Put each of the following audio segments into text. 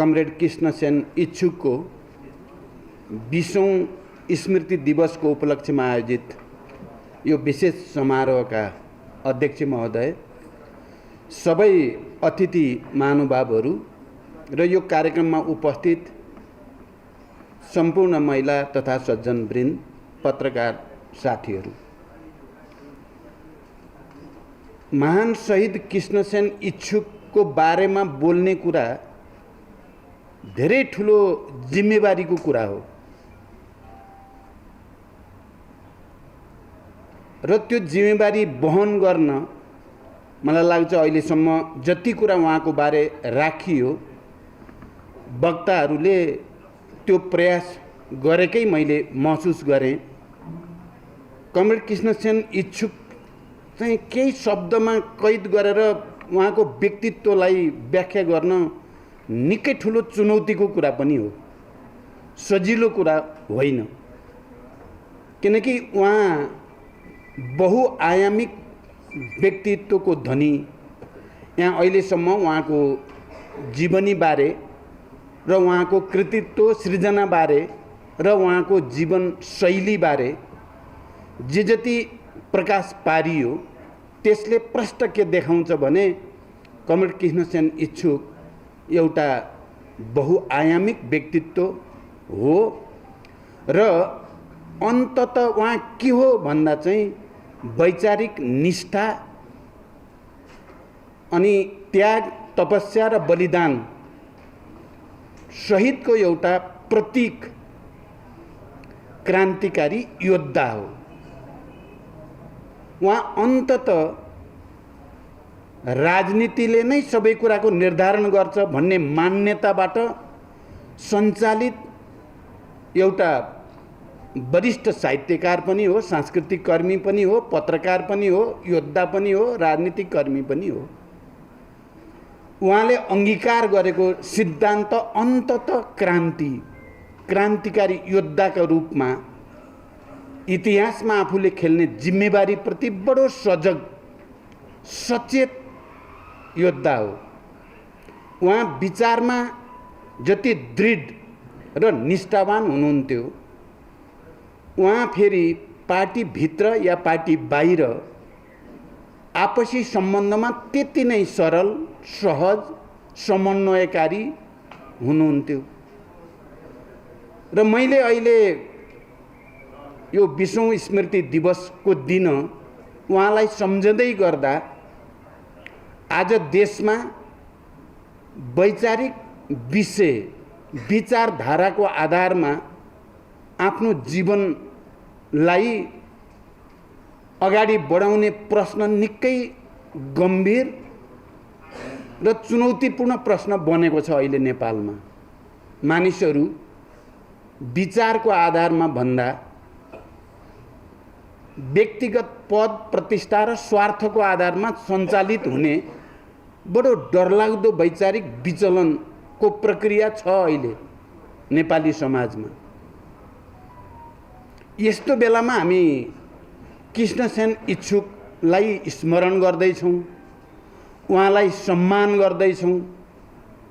Comrade Krishnasen इच्छुकको 20औं स्मृति दिवसको उपलक्ष्यमा आयोजित यो विशेष समारोहका अध्यक्ष महोदय, सबै अतिथि महानुभावहरू र यो कार्यक्रममा उपस्थित सम्पूर्ण महिला तथा सज्जनवृन्द, पत्रकार साथीहरू, महान शहीद कृष्णसेन इच्छुकको बारेमा बोल्ने कुरा धेरै ठुलो जिम्मेवारीको कुरा हो र त्यो जिम्मेवारी वहन गर्न मलाई लाग्छ अहिलेसम्म जति कुरा उहाँको बारे राखियो, वक्ताहरूले त्यो प्रयास गरेकै मैले महसुस गरेँ। कमरेड कृष्णसेन इच्छुक चाहिँ केही शब्दमा कैद गरेर उहाँको व्यक्तित्वलाई व्याख्या गर्न निकै ठुलो चुनौतीको कुरा पनि हो, सजिलो कुरा होइन। किनकि उहाँ बहुआयामिक व्यक्तित्वको धनी, यहाँ अहिलेसम्म उहाँको जीवनी बारे र उहाँको कृतित्व सृजना बारे र उहाँको जीवन शैली बारे जे जति प्रकाश पारियो त्यसले प्रष्ट के देखाउँछ भने कमरेड कृष्णसेन इच्छुक एउटा बहुआयामिक व्यक्तित्व हो र अन्तत उहाँ के हो भन्दा चाहिँ वैचारिक निष्ठा अनि त्याग, तपस्या र बलिदान सहितको एउटा प्रतीक क्रान्तिकारी योद्धा हो। उहाँ अन्तत राजनीतिले नै सबै कुराको निर्धारण गर्छ भन्ने मान्यताबाट सञ्चालित एउटा वरिष्ठ साहित्यकार पनि हो, सांस्कृतिक कर्मी पनि हो, पत्रकार पनि हो, योद्धा पनि हो, राजनीतिक कर्मी पनि हो। उहाँले अंगीकार गरेको सिद्धान्त अन्तत क्रान्तिकारी योद्धाका रूपमा इतिहासमा आफूले खेल्ने जिम्मेवारीप्रति बडो सजग सचेत योद्धा हो। उहाँ विचारमा जति दृढ र निष्ठावान हुनुहुन्थ्यो, उहाँ फेरि पार्टी भित्र या पार्टी बाहिर आपसी सम्बन्धमा त्यति नै सरल, सहज, समन्वयकारी हुनुहुन्थ्यो। र मैले अहिले यो 20औं स्मृति दिवसको दिन उहाँलाई सम्झँदै गर्दा आज देशमा वैचारिक विषय विचारधाराको आधारमा आफ्नो जीवनलाई अगाडि बढाउने प्रश्न निकै गम्भीर र चुनौतीपूर्ण प्रश्न बनेको छ। अहिले नेपालमा मानिसहरू विचारको आधारमा भन्दा व्यक्तिगत पद, प्रतिष्ठा र स्वार्थको आधारमा सञ्चालित हुने बडो डरलाग्दो वैचारिक विचलनको प्रक्रिया छ अहिले नेपाली समाजमा। यस्तो बेलामा हामी कृष्णसेन इच्छुकलाई स्मरण गर्दैछौँ, उहाँलाई सम्मान गर्दैछौँ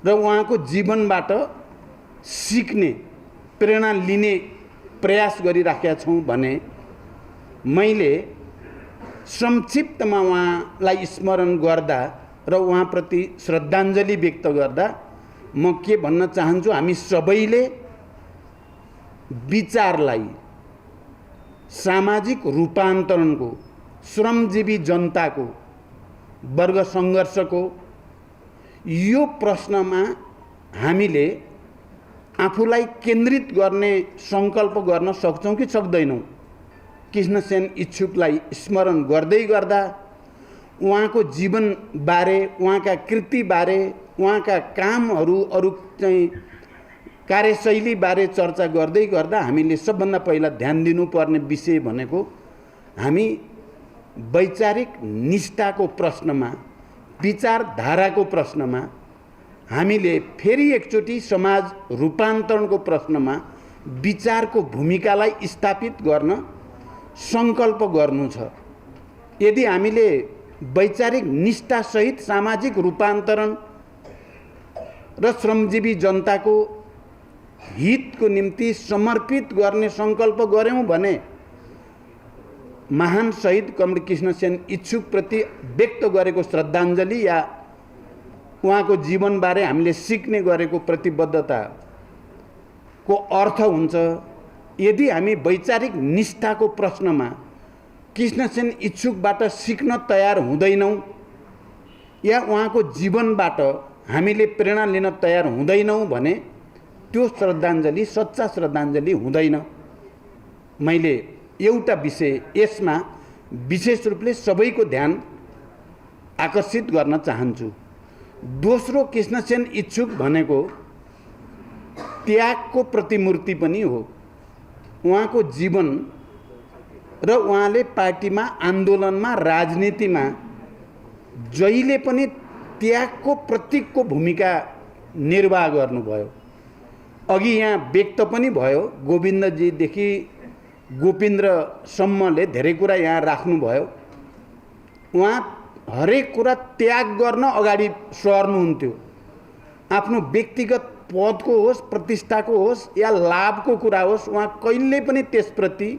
र उहाँको जीवनबाट सिक्ने, प्रेरणा लिने प्रयास गरिराखेका छौँ भने मैले संक्षिप्तमा उहाँलाई स्मरण गर्दा र उहाँप्रति श्रद्धाञ्जली व्यक्त गर्दा म के भन्न चाहन्छु, हामी सबैले विचारलाई सामाजिक रूपान्तरणको, श्रमजीवी जनताको, वर्ग सङ्घर्षको यो प्रश्नमा हामीले आफूलाई केन्द्रित गर्ने सङ्कल्प गर्न सक्छौँ कि सक्दैनौँ। कृष्णसेन इच्छुकलाई स्मरण गर्दै गर्दा उहाँको जीवनबारे, उहाँका कृतिबारे, उहाँका कामहरू, अरू चाहिँ कार्यशैली बारे चर्चा गर्दै गर्दा हामीले सबभन्दा पहिला ध्यान दिनुपर्ने विषय भनेको हामी वैचारिक निष्ठाको प्रश्नमा, विचारधाराको प्रश्नमा, हामीले फेरि एकचोटि समाज रूपान्तरणको प्रश्नमा विचारको भूमिकालाई स्थापित गर्न सङ्कल्प गर्नु छ। यदि हामीले वैचारिक निष्ठासहित सामाजिक रूपान्तरण र श्रमजीवी जनताको हितको निम्ति समर्पित गर्ने सङ्कल्प गऱ्यौँ भने महान शहीद कमरेड कृष्णसेन इच्छुकप्रति व्यक्त गरेको श्रद्धाञ्जली या उहाँको जीवनबारे हामीले सिक्ने गरेको प्रतिबद्धताको अर्थ हुन्छ। यदि हामी वैचारिक निष्ठाको प्रश्नमा कृष्णसेन इच्छुकबाट सिक्न तयार हुँदैनौँ या उहाँको जीवनबाट हामीले प्रेरणा लिन तयार हुँदैनौँ भने त्यो श्रद्धाञ्जली सच्चा श्रद्धाञ्जली हुँदैन। मैले एउटा विषय यसमा विशेष रूपले सबैको ध्यान आकर्षित गर्न चाहन्छु। दोस्रो, कृष्णसेन इच्छुक भनेको त्यागको प्रतिमूर्ति पनि हो। उहाँको जीवन र उहाँले पार्टीमा, आन्दोलनमा, राजनीतिमा जहिले पनि त्यागको प्रतीकको भूमिका निर्वाह गर्नुभयो। अघि यहाँ व्यक्त पनि भयो, गोविन्दजीदेखि गोविन्द्रसम्मले धेरै कुरा यहाँ राख्नुभयो। उहाँ हरेक कुरा त्याग गर्न अगाडि सर्नुहुन्थ्यो। आफ्नो व्यक्तिगत पदको होस्, प्रतिष्ठाको होस् या लाभको कुरा होस्, उहाँ कहिले पनि त्यसप्रति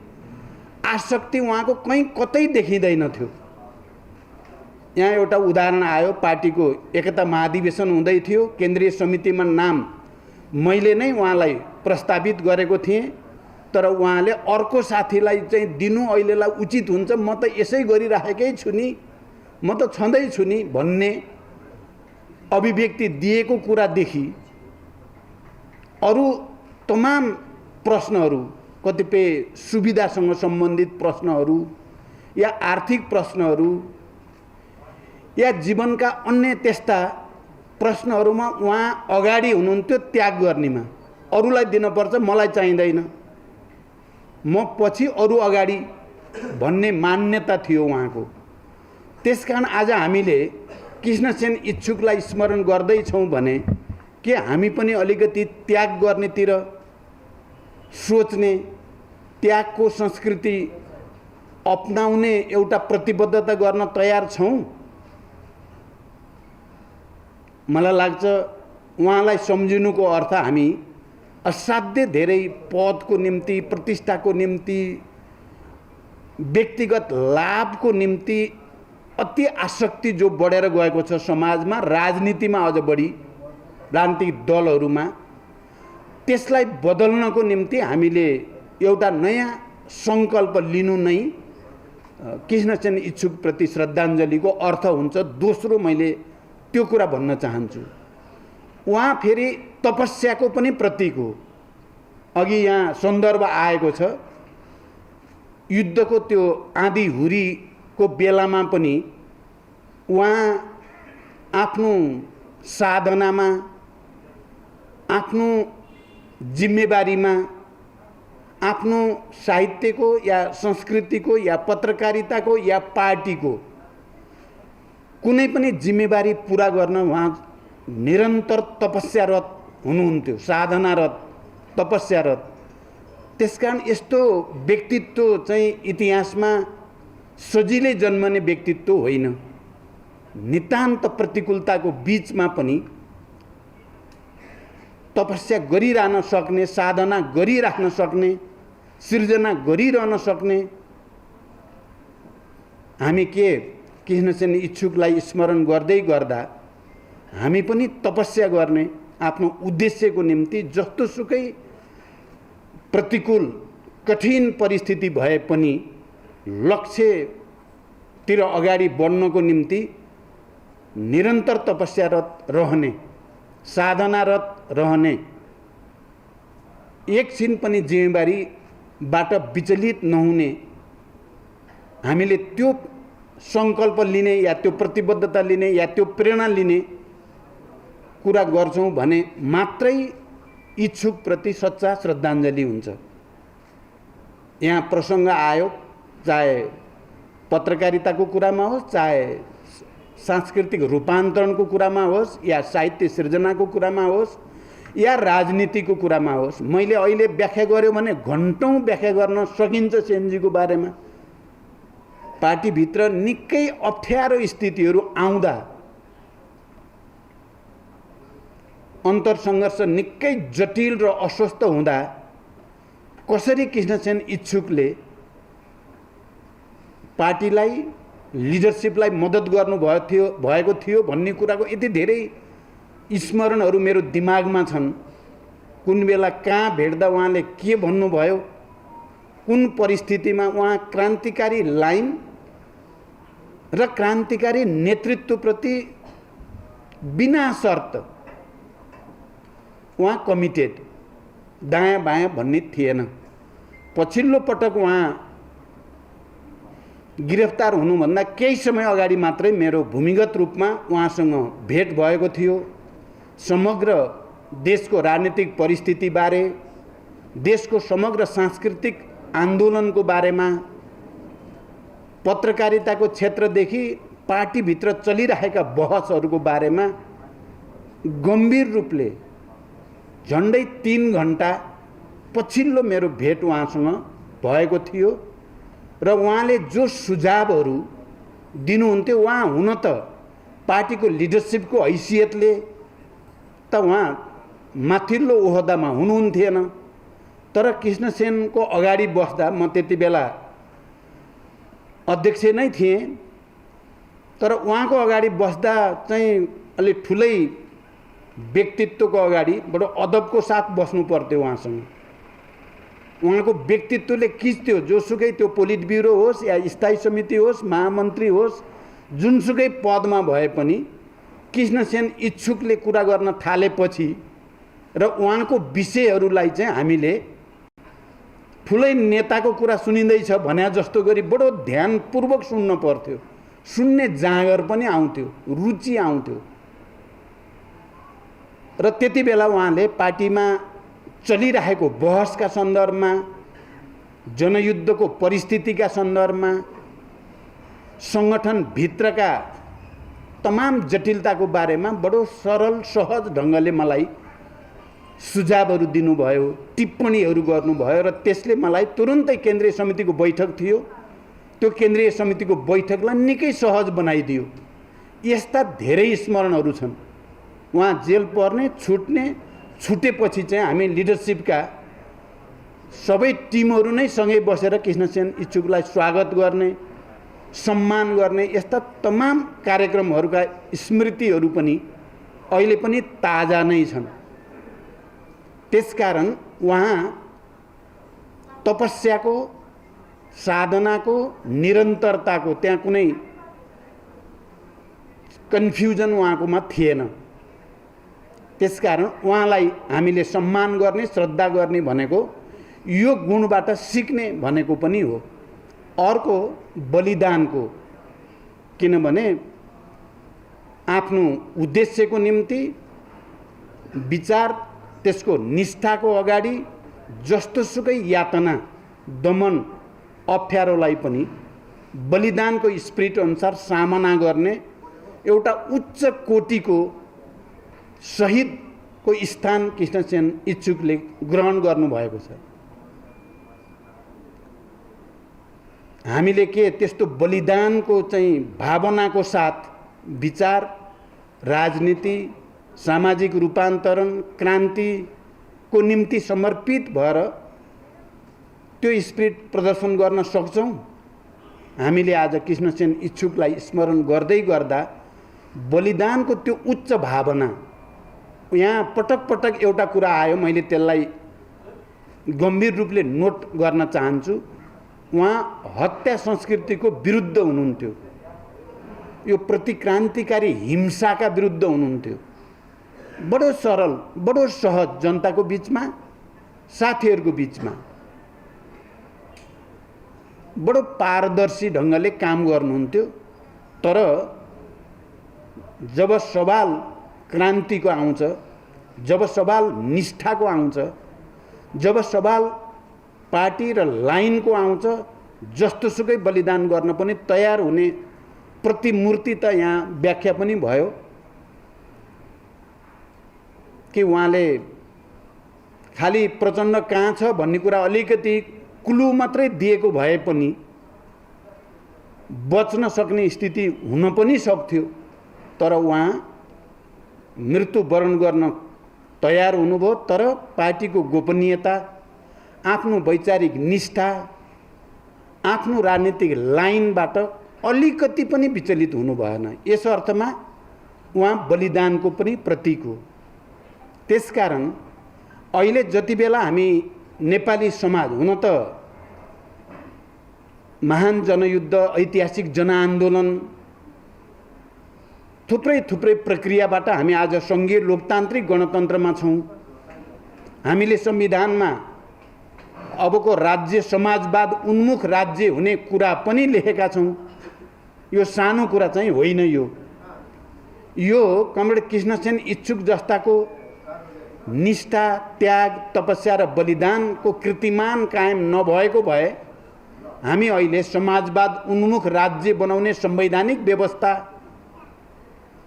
आसक्ति उहाँको कहीँ कतै देखिँदैन थियो। यहाँ एउटा उदाहरण आयो, पार्टीको एकता महाधिवेशन हुँदै थियो, केन्द्रीय समितिमा नाम मैले नै उहाँलाई प्रस्तावित गरेको थिएँ, तर उहाँले अर्को साथीलाई चाहिँ दिनु अहिलेलाई उचित हुन्छ, म त यसै गरिराखेकै छु नि, म त छँदैछु नि भन्ने अभिव्यक्ति दिएको कुरादेखि अरू तमाम प्रश्नहरू, कतिपय सुविधासँग सम्बन्धित प्रश्नहरू या आर्थिक प्रश्नहरू या जीवनका अन्य त्यस्ता प्रश्नहरूमा उहाँ अगाडि हुनुहुन्थ्यो त्याग गर्नेमा। अरूलाई दिनुपर्छ, मलाई चाहिँदैन, म पछि अरू अगाडि भन्ने मान्यता थियो उहाँको। त्यसकारण आज हामीले कृष्णसेन इच्छुकलाई स्मरण गर्दैछौँ भने के हामी पनि अलिकति त्याग गर्नेतिर सोच्ने, त्यागको संस्कृति अपनाउने एउटा प्रतिबद्धता गर्न तयार छौँ? मलाई लाग्छ उहाँलाई सम्झिनुको अर्थ हामी असाध्य धेरै पदको निम्ति, प्रतिष्ठाको निम्ति, व्यक्तिगत लाभको निम्ति अति आसक्ति जो बढेर गएको छ समाजमा, राजनीतिमा अझ बढी, राजनीतिक दलहरूमा, त्यसलाई बदल्नको निम्ति हामीले एउटा नयाँ सङ्कल्प लिनु नै कृष्णसेन इच्छुकप्रति श्रद्धाञ्जलीको अर्थ हुन्छ। दोस्रो, मैले त्यो कुरा भन्न चाहन्छु, उहाँ फेरि तपस्याको पनि प्रतीक हो। अघि यहाँ सन्दर्भ आएको छ, युद्धको त्यो आँधी हुरीको बेलामा पनि उहाँ आफ्नो साधनामा, आफ्नो जिम्मेवारीमा, आफ्नो साहित्यको या संस्कृतिको या पत्रकारिताको या पार्टीको कुनै पनि जिम्मेवारी पुरा गर्न उहाँ निरन्तर तपस्यारत हुनुहुन्थ्यो, साधनारत, तपस्यारत। त्यसकारण यस्तो व्यक्तित्व चाहिँ इतिहासमा सजिलै जन्मने व्यक्तित्व होइन। नितान्त प्रतिकूलताको बीचमा पनि तपस्या गरिरहन सक्ने, साधना गरिराख्न सक्ने, सृजना गरिरहन सक्ने, हामी के कृष्णसेन इच्छुकलाई स्मरण गर्दै गर्दा हामी पनि तपस्या गर्ने, आफ्नो उद्देश्यको निम्ति जस्तोसुकै प्रतिकूल कठिन परिस्थिति भए पनि लक्ष्यतिर अगाडि बढ्नको निम्ति निरन्तर तपस्यारत रहने, साधनारत रहने, एकछिन पनि जिम्मेवारीबाट विचलित नहुने, हामीले त्यो सङ्कल्प लिने या त्यो प्रतिबद्धता लिने या त्यो प्रेरणा लिने कुरा गर्छौँ भने मात्रै इच्छुकप्रति सच्चा श्रद्धाञ्जली हुन्छ। यहाँ प्रसङ्ग आयो, चाहे पत्रकारिताको कुरामा होस्, चाहे सांस्कृतिक रूपान्तरणको कुरामा होस्, या साहित्य सृजनाको कुरामा होस्, या राजनीतिको कुरामा होस्। मैले अहिले व्याख्या गर्यो भने घन्टौँ व्याख्या गर्न सकिन्छ सेनजीको बारेमा। पार्टीभित्र निकै अप्ठ्यारो स्थितिहरू आउँदा अन्तरसङ्घर्ष निकै जटिल र अस्वस्थ हुँदा कसरी कृष्णसेन इच्छुकले पार्टीलाई लिडरसिपलाई मद्दत भएको थियो भन्ने कुराको यति धेरै स्मरणहरू मेरो दिमागमा छन्। कुन बेला कहाँ भेट्दा उहाँले के भन्नुभयो, कुन परिस्थितिमा उहाँ क्रान्तिकारी लाइन र क्रान्तिकारी नेतृत्वप्रति बिना शर्त उहाँ कमिटेड, दायाँ बायाँ भन्ने थिएन। पछिल्लो पटक उहाँ गिरफ्तार हुनुभन्दा केही समय अगाडि मात्रै मेरो भूमिगत रूपमा उहाँसँग भेट भएको थियो। समग्र देशको राजनीतिक परिस्थितिबारे, देशको समग्र सांस्कृतिक आन्दोलनको बारेमा, पत्रकारिताको क्षेत्रदेखि पार्टीभित्र चलिरहेका बहसहरूको बारेमा गम्भीर रूपले झन्डै 3 घण्टा पछिल्लो मेरो भेट उहाँसँग भएको थियो र उहाँले जो सुझावहरू दिनुहुन्थ्यो, उहाँ हुन त पार्टीको लिडरसिपको हैसियतले त उहाँ माथिल्लो ओहदामा हुनुहुन्थेन, तर कृष्णसेनको अगाडि बस्दा म त्यति बेला अध्यक्ष नै थिएँ, तर उहाँको अगाडि बस्दा चाहिँ अलि ठुलै व्यक्तित्वको अगाडि बडो अदबको साथ बस्नु पर्थ्यो उहाँसँग। उहाँको व्यक्तित्वले खिच्थ्यो। जोसुकै त्यो पोलिट ब्युरो होस् या स्थायी समिति होस्, महामन्त्री होस्, जुनसुकै पदमा भए पनि कृष्णसेन इच्छुकले कुरा गर्न थालेपछि र उहाँको विषयहरूलाई चाहिँ हामीले ठुलै नेताको कुरा सुनिँदैछ भने जस्तो गरी बडो ध्यानपूर्वक सुन्न पर्थ्यो। सुन्ने जाँगर पनि आउँथ्यो, रुचि आउँथ्यो। र त्यति बेला उहाँले पार्टीमा चलिरहेको बहसका सन्दर्भमा, जनयुद्धको परिस्थितिका सन्दर्भमा, सङ्गठनभित्रका तमाम जटिलताको बारेमा बडो सरल सहज ढङ्गले मलाई सुझावहरू दिनुभयो, टिप्पणीहरू गर्नुभयो र त्यसले मलाई तुरुन्तै केन्द्रीय समितिको बैठक थियो, त्यो केन्द्रीय समितिको बैठकलाई निकै सहज बनाइदियो। यस्ता धेरै स्मरणहरू छन्। उहाँ जेल पर्ने, छुट्ने, छुटेपछि चाहिँ हामी लिडरसिपका सबै टिमहरू नै सँगै बसेर कृष्णसेन इच्छुकलाई स्वागत गर्ने, सम्मान गर्ने, यस्ता तमाम कार्यक्रमहरूका स्मृतिहरू पनि अहिले पनि ताजा नै छन्। त्यसकारण उहाँ तपस्याको, साधनाको, निरन्तरताको त्यहाँ कुनै कन्फ्युजन उहाँकोमा थिएन। त्यसकारण उहाँलाई हामीले सम्मान गर्ने, श्रद्धा गर्ने भनेको यो गुणबाट सिक्ने भनेको पनि हो। अर्को बलिदानको, किनभने आफ्नो उद्देश्यको निम्ति विचार, त्यसको निष्ठाको अगाडि जस्तोसुकै यातना, दमन, अप्ठ्यारोलाई पनि बलिदानको स्पिरिट अनुसार सामना गर्ने एउटा उच्च कोटिको शहीदको स्थान कृष्णसेन इच्छुकले ग्रहण गर्नुभएको छ। हामीले के त्यस्तो बलिदानको चाहिँ भावनाको साथ विचार, राजनीति, सामाजिक रूपान्तरण, क्रान्तिको निम्ति समर्पित भएर त्यो स्पिरिट प्रदर्शन गर्न सक्छौँ? हामीले आज कृष्णसेन इच्छुकलाई स्मरण गर्दै गर्दा बलिदानको त्यो उच्च भावना यहाँ पटक पटक एउटा कुरा आयो, मैले त्यसलाई गम्भीर रूपले नोट गर्न चाहन्छु। उहाँ हत्या संस्कृतिको विरुद्ध हुनुहुन्थ्यो, यो प्रतिक्रान्तिकारी हिंसाका विरुद्ध हुनुहुन्थ्यो। बडो सरल, बडो सहज, जनताको बिचमा, साथीहरूको बिचमा बडो पारदर्शी ढङ्गले काम गर्नुहुन्थ्यो। तर जब सवाल क्रान्तिको आउँछ, जब सवाल निष्ठाको आउँछ, जब सवाल पार्टी र लाइनको आउँछ, जस्तोसुकै बलिदान गर्न पनि तयार हुने प्रतिमूर्ति त यहाँ व्याख्या पनि भयो कि उहाँले खालि प्रचण्ड कहाँ छ भन्ने कुरा अलिकति क्लु मात्रै दिएको भए पनि बच्न सक्ने स्थिति हुन पनि सक्थ्यो। तर उहाँ मृत्युवरण गर्न तयार हुनुभयो, तर पार्टीको गोपनीयता, आफ्नो वैचारिक निष्ठा, आफ्नो राजनीतिक लाइनबाट अलिकति पनि विचलित हुनु भएन। यस अर्थमा उहाँ बलिदानको पनि प्रतीक हो। त्यसकारण अहिले जति बेला हामी नेपाली समाज, हुन त महान जनयुद्ध, ऐतिहासिक जनआन्दोलन, थुप्रै प्रक्रियाबाट हामी आज सङ्घीय लोकतान्त्रिक गणतन्त्रमा छौँ। हामीले संविधानमा अबको राज्य समाजवाद उन्मुख राज्य हुने कुरा पनि लेखेका छौँ। यो सानो कुरा चाहिँ होइन। यो कमरेड कृष्णसेन इच्छुक जस्ताको निष्ठा, त्याग, तपस्या र बलिदानको कीर्तिमान कायम नभएको भए हामी अहिले समाजवाद उन्मुख राज्य बनाउने संवैधानिक व्यवस्था,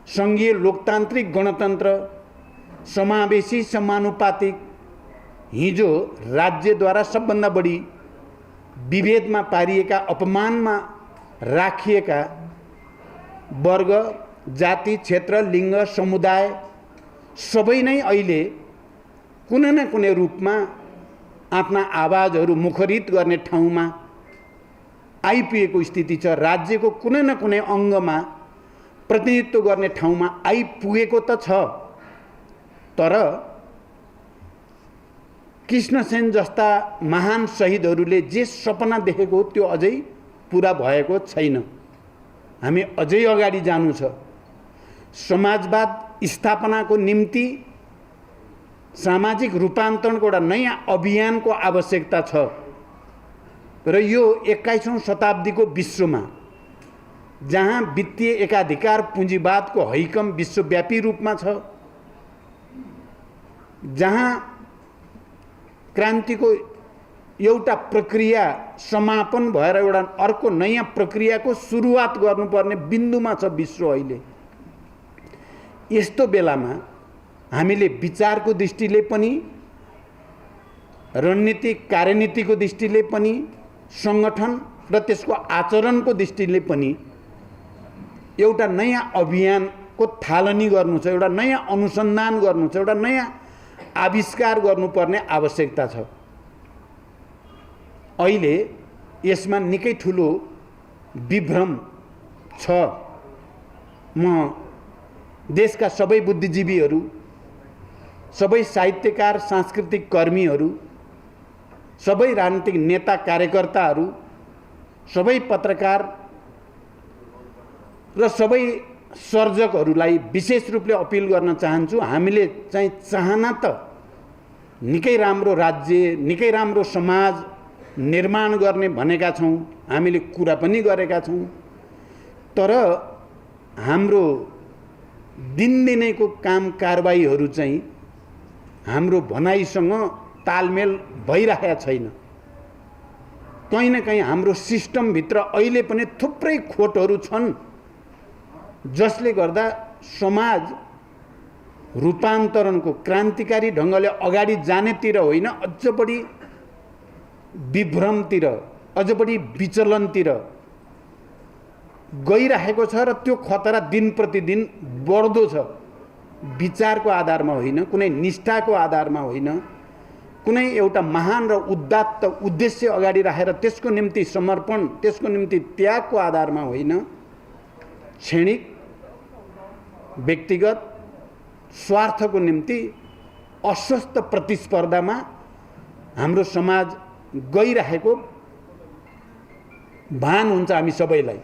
सङ्घीय लोकतान्त्रिक गणतन्त्र, समावेशी समानुपातिक, हिजो राज्यद्वारा सबभन्दा बढी विभेदमा पारिएका, अपमानमा राखिएका वर्ग, जाति, क्षेत्र, लिङ्ग, समुदाय सबै नै अहिले कुनै न कुनै रूपमा आफ्ना आवाजहरू मुखरित गर्ने ठाउँमा आइपुगेको स्थिति छ। राज्यको कुनै न कुनै अङ्गमा प्रतिनिधित्व गर्ने ठाउँमा आइपुगेको त छ, तर कृष्णसेन जस्ता महान शहीदहरूले जे सपना देखेको त्यो अझै पुरा भएको छैन। हामी अझै अगाडि जानु छ। समाजवाद स्थापनाको निम्ति सामाजिक रूपान्तरणको एउटा नयाँ अभियानको आवश्यकता छ र यो 21औं शताब्दीको विश्वमा जहाँ वित्तीय एकाधिकार पुँजीवादको हैकम विश्वव्यापी रूपमा छ, जहाँ क्रान्तिको एउटा प्रक्रिया समापन भएर एउटा अर्को नयाँ प्रक्रियाको सुरुवात गर्नुपर्ने बिन्दुमा छ विश्व अहिले। यस्तो बेलामा हामीले विचारको दृष्टिले पनि, रणनीतिक कार्यनीतिको दृष्टिले पनि, सङ्गठन र त्यसको आचरणको दृष्टिले पनि एउटा नयाँ अभियानको थालनी गर्नु छ, एउटा नयाँ अनुसन्धान गर्नु छ, एउटा नयाँ आविष्कार गर्नुपर्ने आवश्यकता छ। अहिले यसमा निकै ठुलो विभ्रम छ। म देशका सबै बुद्धिजीवीहरू, सबै साहित्यकार, सांस्कृतिक कर्मीहरू, सबै राजनीतिक नेता कार्यकर्ताहरू, सबै पत्रकार र सबै सर्जकहरूलाई विशेष रूपले अपिल गर्न चाहन्छु। हामीले चाहिँ चाहना त निकै राम्रो राज्य, निकै राम्रो समाज निर्माण गर्ने भनेका छौँ, हामीले कुरा पनि गरेका छौँ, तर हाम्रो दिनदिनैको काम कारबाहीहरू चाहिँ हाम्रो भनाइसँग तालमेल भइरहेको छैन। कहीँ न कहीँ हाम्रो सिस्टमभित्र अहिले पनि थुप्रै खोटहरू छन्, जसले गर्दा समाज रूपान्तरणको क्रान्तिकारी ढङ्गले अगाडि जानेतिर होइन, अझ बढी विभ्रमतिर, अझ बढी विचलनतिर गइरहेको छ र त्यो खतरा दिन प्रतिदिन बढ्दो छ। विचारको आधारमा होइन, कुनै निष्ठाको आधारमा होइन, कुनै एउटा महान र उदात्त उद्देश्य अगाडि राखेर त्यसको निम्ति समर्पण, त्यसको निम्ति त्यागको आधारमा होइन, क्षणिक व्यक्तिगत स्वार्थको निम्ति अस्वस्थ प्रतिस्पर्धामा हाम्रो समाज गइरहेको भान हुन्छ हामी सबैलाई।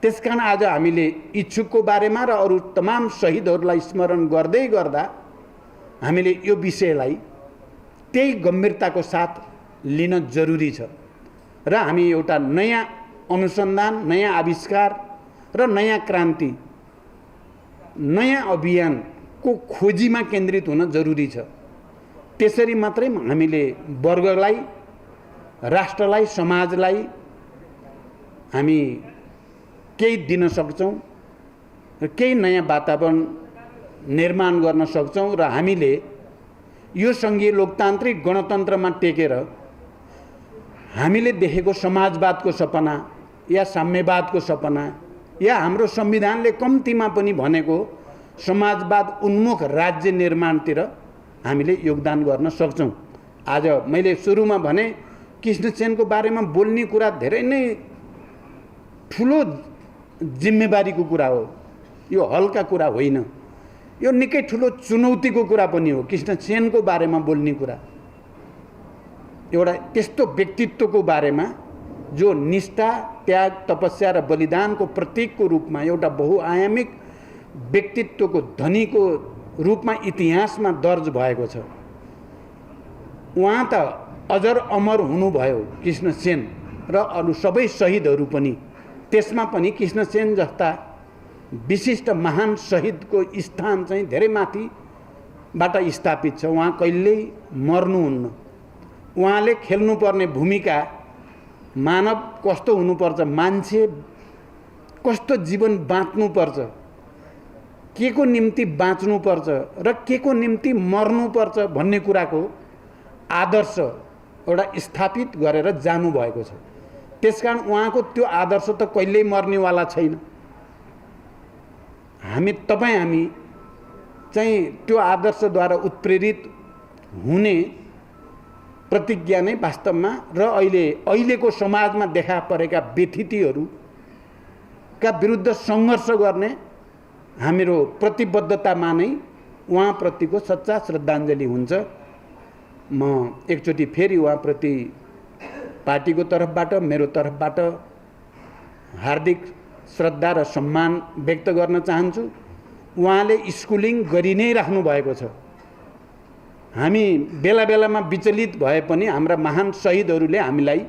त्यसकारण आज हामीले इच्छुकको बारेमा र अरू तमाम शहीदहरूलाई स्मरण गर्दै गर्दा हामीले यो विषयलाई त्यही गम्भीरताको साथ लिन जरुरी छ र हामी एउटा नयाँ अनुसन्धान, नयाँ आविष्कार र नयाँ क्रान्ति, नयाँ अभियानको खोजीमा केन्द्रित हुन जरुरी छ। त्यसरी मात्रै हामीले वर्गलाई, राष्ट्रलाई, समाजलाई हामी केही दिन सक्छौँ र केही नयाँ वातावरण निर्माण गर्न सक्छौँ र हामीले यो सङ्घीय लोकतान्त्रिक गणतन्त्रमा टेकेर हामीले देखेको समाजवादको सपना या साम्यवादको सपना या हाम्रो संविधानले कम्तीमा पनि भनेको समाजवाद उन्मुख राज्य निर्माणतिर हामीले योगदान गर्न सक्छौँ। आज मैले सुरुमा भने कृष्णसेनको बारेमा बोल्ने कुरा धेरै नै ठुलो जिम्मेवारीको कुरा हो, यो हल्का कुरा होइन, यो निकै ठुलो चुनौतीको कुरा पनि हो। कृष्णसेनको बारेमा बोल्ने कुरा एउटा त्यस्तो व्यक्तित्वको बारेमा जो निष्ठा, त्याग, तपस्या र बलिदानको प्रतीकको रूपमा एउटा बहुआयामिक व्यक्तित्वको धनीको रूपमा इतिहासमा दर्ज भएको छ। उहाँ त अजर अमर हुनुभयो कृष्णसेन र अरू सबै शहीदहरू पनि। त्यसमा पनि कृष्णसेन जस्ता विशिष्ट महान शहीदको स्थान चाहिँ धेरै माथिबाट स्थापित छ। उहाँ कहिल्यै मर्नुहुन्न। उहाँले खेल्नुपर्ने भूमिका मानव कस्तो हुनुपर्छ, मान्छे कस्तो जीवन बाँच्नुपर्छ, के को निम्ति बाँच्नुपर्छ र के को निम्ति मर्नुपर्छ भन्ने कुराको आदर्श एउटा स्थापित गरेर जानुभएको छ। त्यसकारण उहाँको त्यो आदर्श त कहिल्यै मर्नेवाला छैन। हामी चाहिँ त्यो आदर्शद्वारा उत्प्रेरित हुने प्रतिज्ञा नै वास्तवमा र अहिलेको समाजमा देखा परेका व्यथितिहरूका विरुद्ध सङ्घर्ष गर्ने हाम्रो प्रतिबद्धतामा नै उहाँप्रतिको सच्चा श्रद्धाञ्जली हुन्छ। म एकचोटि फेरि उहाँप्रति पार्टीको तर्फबाट, मेरो तर्फबाट हार्दिक श्रद्धा र सम्मान व्यक्त गर्न चाहन्छु। उहाँले स्कुलिङ गरि नै राख्नु भएको छ। हामी बेला बेलामा विचलित भए पनि हाम्रा महान शहीदहरूले हामीलाई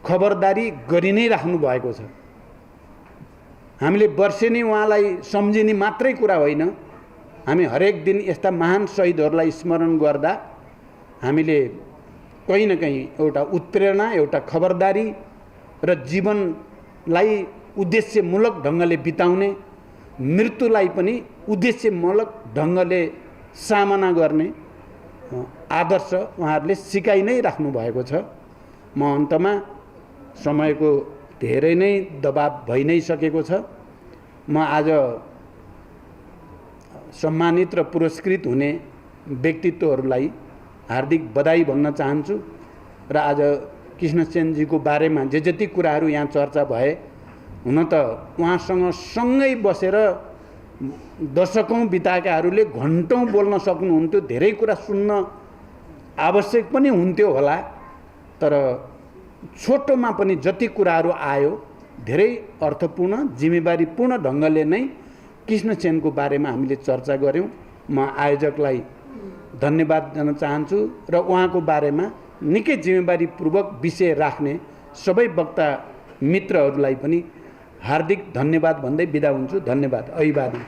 खबरदारी गरि नै राख्नु भएको छ। हामीले वर्षेनी उहाँलाई सम्झिने मात्रै कुरा होइन, हामी हरेक दिन यस्ता महान शहीदहरूलाई स्मरण गर्दा हामीले कहीँ न कहीँ एउटा उत्प्रेरणा, एउटा खबरदारी र जीवनलाई उद्देश्यमूलक ढङ्गले बिताउने, मृत्युलाई पनि उद्देश्यमूलक ढङ्गले सामना गर्ने आदर्श उहाँहरूले सिकाइ नै राख्नु भएको छ। म अन्तमा समयको धेरै नै दबाब भइ नै सकेको छ। म आज सम्मानित र पुरस्कृत हुने व्यक्तित्वहरूलाई हार्दिक बधाई भन्न चाहन्छु र आज कृष्णसेनजीको बारेमा जे जति कुराहरू यहाँ चर्चा भए, हुन त उहाँसँग सँगै बसेर दशकौँ बिताएकाहरूले घन्टौँ बोल्न सक्नुहुन्थ्यो, धेरै कुरा सुन्न आवश्यक पनि हुन्थ्यो होला। तर छोटोमा पनि जति कुराहरू आयो धेरै अर्थपूर्ण, जिम्मेवारीपूर्ण ढङ्गले नै कृष्णसेनको बारेमा हामीले चर्चा गऱ्यौँ। म आयोजकलाई धन्यवाद दिन चाहन्छु र उहाँको बारेमा निकै जिम्मेवारीपूर्वक विषय राख्ने सबै वक्ता मित्रहरूलाई पनि हार्दिक धन्यवाद भन्दै बिदा हुन्छु। धन्यवाद। अभिवादन।